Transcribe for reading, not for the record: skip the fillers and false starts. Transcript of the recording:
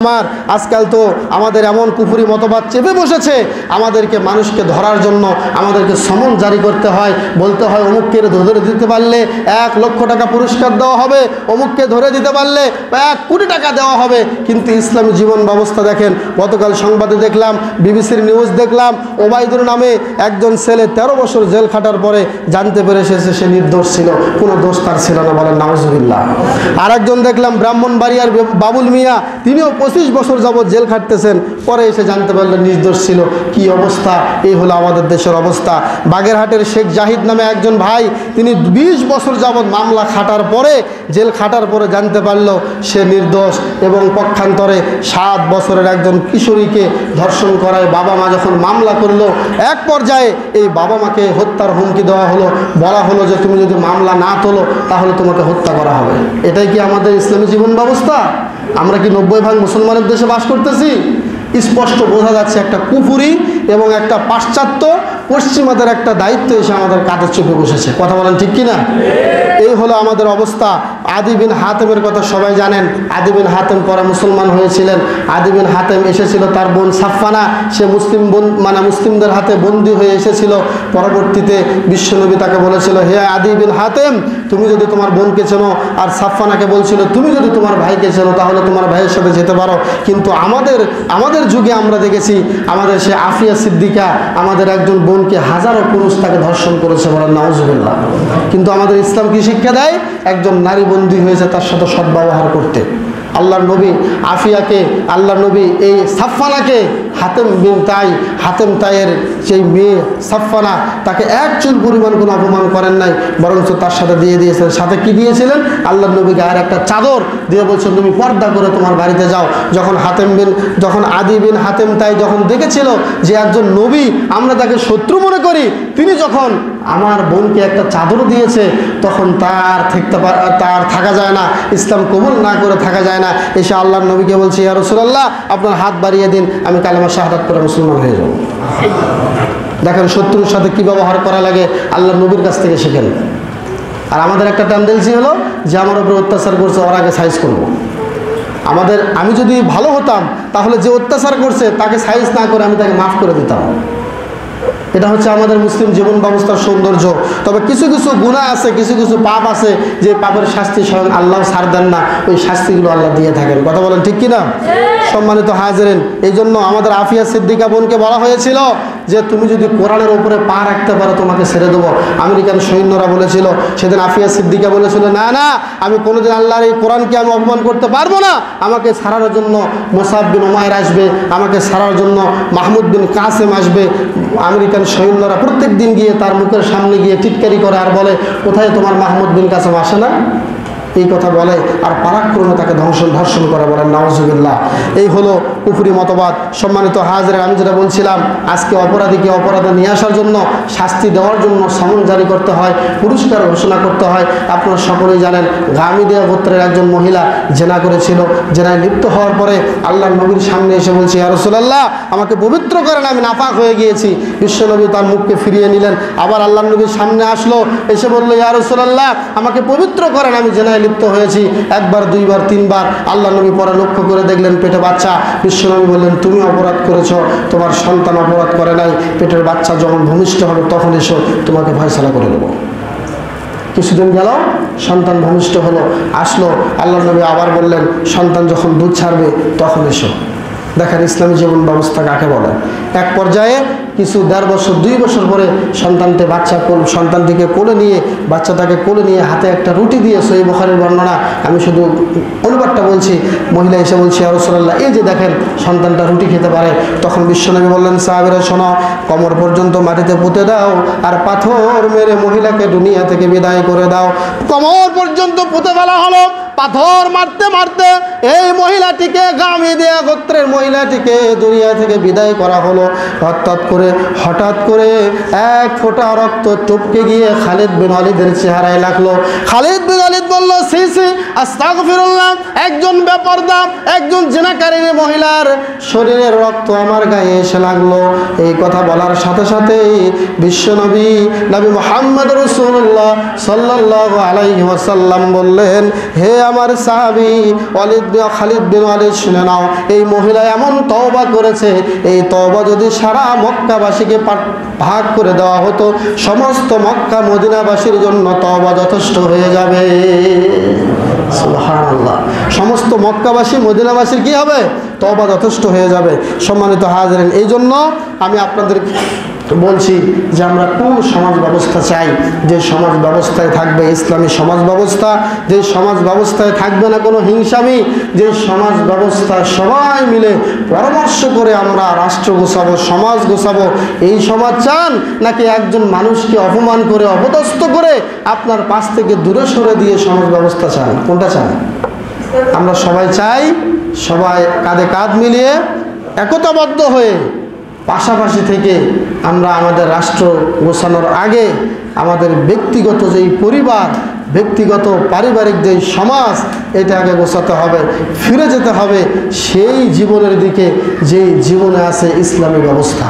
আমার আজকাল তো আমাদের এমন কুফরি মতবাদ চেপে বসেছে, আমাদেরকে মানুষকে ধরার জন্য আমাদেরকে সমন জারি করতে হয়, বলতে হয় অমুককে ধরে দিতে পারলে 1 লক্ষ টাকা পুরস্কার দেওয়া হবে, অমুককে ধরে দিতে পারলে 1 কোটি টাকা দেওয়া হবে। কিন্তু ইসলামী জীবন ব্যবস্থা দেখেন, গতকাল সংবাদে দেখলাম, বিবিসির নিউজ দেখলাম, ওবায়দুর নামে একজন ছেলে 13 বছর জেল খাটার পরে জানতে পেরেছে সে নির্দোষ ছিল, কোনো দোষ তার ছিল না, বলেন নাউজুবিল্লাহ। আর একজন দেখলাম ব্রাহ্মণবাড়িয়ার বাবুল মিয়া, তিনিও 25 বছর যাবৎ জেল খাটতেছেন, পরে এসে জানতে পারলেন নির্দোষ ছিল। কি অবস্থা! এই হলো আমাদের দেশের অবস্থা। বাগেরহাটের শেখ জাহিদ নামে একজন ভাই, তিনি 20 বছর যাবৎ মামলা খাটার পরে, জেল খাটার পরে জানতে পারল সে নির্দোষ। এবং পক্ষান্তরে 7 বছরের একজন কিশোরীকে ধর্ষণ করায় বাবা মা যখন মামলা করলো, এক পর্যায়ে এই বাবা মাকে হত্যার হুমকি দেওয়া হলো, বলা হলো যে তুমি যদি মামলা না তোলো তাহলে তোমাকে হত্যা করা হবে। এটাই কি আমাদের ইসলামী জীবন ব্যবস্থা? আমরা কি 90% মুসলমানের দেশে বাস করতেছি? স্পষ্ট বোঝা যাচ্ছে একটা কুফরি এবং একটা পাশ্চাত্য পশ্চিমাদের একটা দায়িত্ব এসে আমাদের কাঁধে চেপে বসেছে। কথা বলেন ঠিক কিনা? এই হলো আমাদের অবস্থা। আদি বিন হাতেমের কথা সবাই জানেন। আদি বিন হাতেম পরে মুসলমান হয়েছিলেন। আদি বিন হাতেম এসেছিল তার বোন সাফফানা, সে মুসলিমদের হাতে বন্দী হয়ে এসেছিল। পরবর্তীতে বিশ্বনবী তাকে বলেছিল, হে আদি বিন হাতেম, তুমি যদি তোমার বোনকে চেনো, আর সাফফানাকে বলছিল তুমি যদি তোমার ভাইকে চেনো তাহলে তোমার ভাইয়ের সাথে যেতে পারো। কিন্তু আমাদের যুগে আমরা দেখেছি, আমাদের সে আফিয়া সিদ্দিকা, আমাদের একজন বোনকে হাজারো পুরুষ তাকে ধর্ষণ করেছে, বলেন নাউজুবিল্লাহ। কিন্তু আমাদের ইসলাম কি শিক্ষা দেয়? একজন নারী বন্দী হয়েছে তার সাথে সদ্ব্যবহার করতে। আল্লাহর নবী আফিয়াকে, আল্লাহর নবী এই সাফফানাকে, হাতেম তাইয়ের সেই মেয়ে সাফফানা, তাকে 1 চুল পরিমাণ কোনো অপমান করেন নাই, বরঞ্চ তার সাথে দিয়ে দিয়েছিলেন। সাথে কি দিয়েছিলেন? আল্লাহর নবী গায়ের একটা চাদর দিয়ে বলছেন তুমি পর্দা করে তোমার বাড়িতে যাও। যখন আদি বিন হাতেম তাই যখন দেখেছিল যে একজন নবী আমরা তাকে শত্রু মনে করি, তিনি যখন আমার বোনকে একটা চাদর দিয়েছে, তখন তার থাকা যায় না, ইসলাম কবুল না করে থাকা যায় না। এসে আল্লাহর নবীকে বলছে, ইয়া রাসূলুল্লাহ, আপনার হাত বাড়িয়ে দিন, আমি কালেমা শাহাদাত করে মুসলমান হয়ে যাব। দেখেন শত্রুর সাথে কি ব্যবহার করা লাগে, আল্লাহর নবীর কাছ থেকে শিখেন। আর আমাদের একটা টেন্ডেন্সি হলো যে আমার উপরে অত্যাচার করছে ওর আগে সাইজ করবো। আমি যদি ভালো হতাম তাহলে যে অত্যাচার করছে তাকে সাইজ না করে আমি তাকে মাফ করে দিতাম। এটা হচ্ছে আমাদের মুসলিম জীবন ব্যবস্থার সৌন্দর্য। তবে কিছু কিছু গুনাহ আছে, কিছু কিছু পাপ আছে, যে পাপের শাস্তি স্বয়ং আল্লাহ ছাড় দেন না, ওই শাস্তিগুলো আল্লাহ দিয়ে থাকেন। কথা বলেন ঠিক কিনা? সম্মানিত হাজিরিন, এই জন্য আমাদের আফিয়া সিদ্দিকা বোনকে বলা হয়েছিল যে তুমি যদি কোরআনের উপরে পা রাখতে পারো তোমাকে ছেড়ে দেবো। আমেরিকান সৈন্যরা বলেছিল, সেদিন আফিয়া সিদ্দিকা বলেছিল, না না, আমি কোনোদিন আল্লাহর এই কোরআনকে আমি অপমান করতে পারবো না। আমাকে ছাড়ার জন্য মুসাব বিন উমাইর আসবে, আমাকে ছাড়ার জন্য মাহমুদ বিন কাসেম আসবে। আমেরিকান সৈন্যরা প্রত্যেক দিন গিয়ে তার মুখের সামনে গিয়ে টিটকারি করে আর বলে, কোথায় তোমার মাহমুদ বিন কাসেম আসে না? এই কথা বলে আর পারাক্রমে তাকে ধর্ষণ করে, বলেন নাউজুবিল্লাহ। এই হলো কুফরি মতবাদ। সম্মানিত হাজিরা, আমি যেটা বলছিলাম, আজকে অপরাধীকে অপরাধে নিয়ে আসার জন্য, শাস্তি দেওয়ার জন্য সমন জারি করতে হয়, পুরস্কার ঘোষণা করতে হয়। আপনারা সকলেই জানেন, গামিদিয়া গোত্রের একজন মহিলা জেনা করেছিল। জেনায় লিপ্ত হওয়ার পরে আল্লাহর নবীর সামনে এসে বলছে, ইয়া রাসূলুল্লাহ, আমাকে পবিত্র করেন, আমি নাপাক হয়ে গিয়েছি। বিশ্বনবী তার মুখকে ফিরিয়ে নিলেন। আবার আল্লাহর নবীর সামনে আসলো, এসে বললো, ইয়া রাসূলুল্লাহ, আমাকে পবিত্র করেন, আমি জেনায় লিপ্ত হয়েছি। 1 বার 2 বার 3 বার। আল্লাহ নবী পরে লক্ষ্য করে দেখলেন পেটে বাচ্চা। বিশ্বনবী বললেন, তুমি অপরাধ করেছ, তোমার সন্তান অপরাধ করে নাই। পেটের বাচ্চা যখন ভূমিষ্ঠ হবে তখন এসো, তোমাকে ফয়সালা করে দেবো। কিছুদিন গেল, সন্তান ভূমিষ্ঠ হলো, আসলো। আল্লাহ নবী আবার বললেন, সন্তান যখন দুধ ছাড়বে তখন এসো। দেখেন ইসলামী জীবন ব্যবস্থা কাকে বলে। এক পর্যায়ে কিছু 1.5 বছর 2 বছর পরে সন্তানটিকে কোলে নিয়ে, বাচ্চাটাকে কোলে নিয়ে হাতে একটা রুটি দিয়ে, সহিহ বুখারীর বর্ণনা, আমি শুধু অনুবাদটা বলছি, মহিলা এসে বলছে, ইয়া রাসূলুল্লাহ, এই যে দেখেন সন্তানটা রুটি খেতে পারে। তখন বিশ্বনবী বললেন, সাহাবীরা শোনো, কোমর পর্যন্ত মাটিতে পুঁতে দাও আর পাথর মেরে মহিলাকে দুনিয়া থেকে বিদায় করে দাও। কোমর পর্যন্ত পুঁতে ফেলা হলো। পাথর মারতে মারতে এই মহিলাটিকে, গামিদিয়া গোত্রের মহিলাটিকে দুনিয়া থেকে বিদায় করা হলো। হঠাৎ করে 1 ফোঁটা রক্ত টপকে গিয়ে খালিদ বিন ওয়ালিদের চেহারায় লাগলো। খালিদ বিন ওয়ালিদ বলল, সি সি, আস্তাগফিরুল্লাহ, একজন বেপরদা, একজন জিনাকারিনী মহিলার শরীরের রক্ত আমার গায়ে এসে লাগলো। এই কথা বলার সাথে সাথেই বিশ্বনবী নবী মুহাম্মদ রাসূলুল্লাহ সাল্লাল্লাহু আলাইহি ওয়াসাল্লাম বললেন, হে আমার সাহাবী খালিদ বিন ওয়ালিদ শুনে নাও, এই মহিলা এমন তওবা করেছে, এই তওবা যদি সারা মক্কাবাসীকে ভাগ করে দেওয়া হতো, সমস্ত মক্কা মদিনাবাসীর জন্য তওবা যথেষ্ট হয়ে যাবে। সুবহানাল্লাহ। সমস্ত মক্কাবাসী মদিনাবাসীর কি হবে? তওবা যথেষ্ট হয়ে যাবে। সম্মানিত হাজিরিন, এই জন্য আমি আপনাদের বলছি যে আমরা কোন সমাজ ব্যবস্থা চাই, যে সমাজ ব্যবস্থায় থাকবে ইসলামী সমাজ ব্যবস্থা, যে সমাজ ব্যবস্থায় থাকবে না কোনো হিংসামি, যে সমাজ ব্যবস্থা সবাই মিলে পরামর্শ করে আমরা রাষ্ট্র গোছাবো, সমাজ গোছাবো, এই সমাজ চান? নাকি একজন মানুষকে অপমান করে অপদস্থ করে আপনার পাশ থেকে দূরে সরে দিয়ে সমাজ ব্যবস্থা চান? কোনটা চান? আমরা সবাই চাই সবাই কাঁধে কাঁধ মিলিয়ে একতাবদ্ধ হয়ে পাশাপাশি থেকে আমরা আমাদের রাষ্ট্র গোছানোর আগে আমাদের ব্যক্তিগত যেই পরিবার, ব্যক্তিগত পারিবারিক যেই সমাজ, এটা আগে গোছাতে হবে, ফিরে যেতে হবে সেই জীবনের দিকে যেই জীবনে আছে ইসলামী ব্যবস্থা।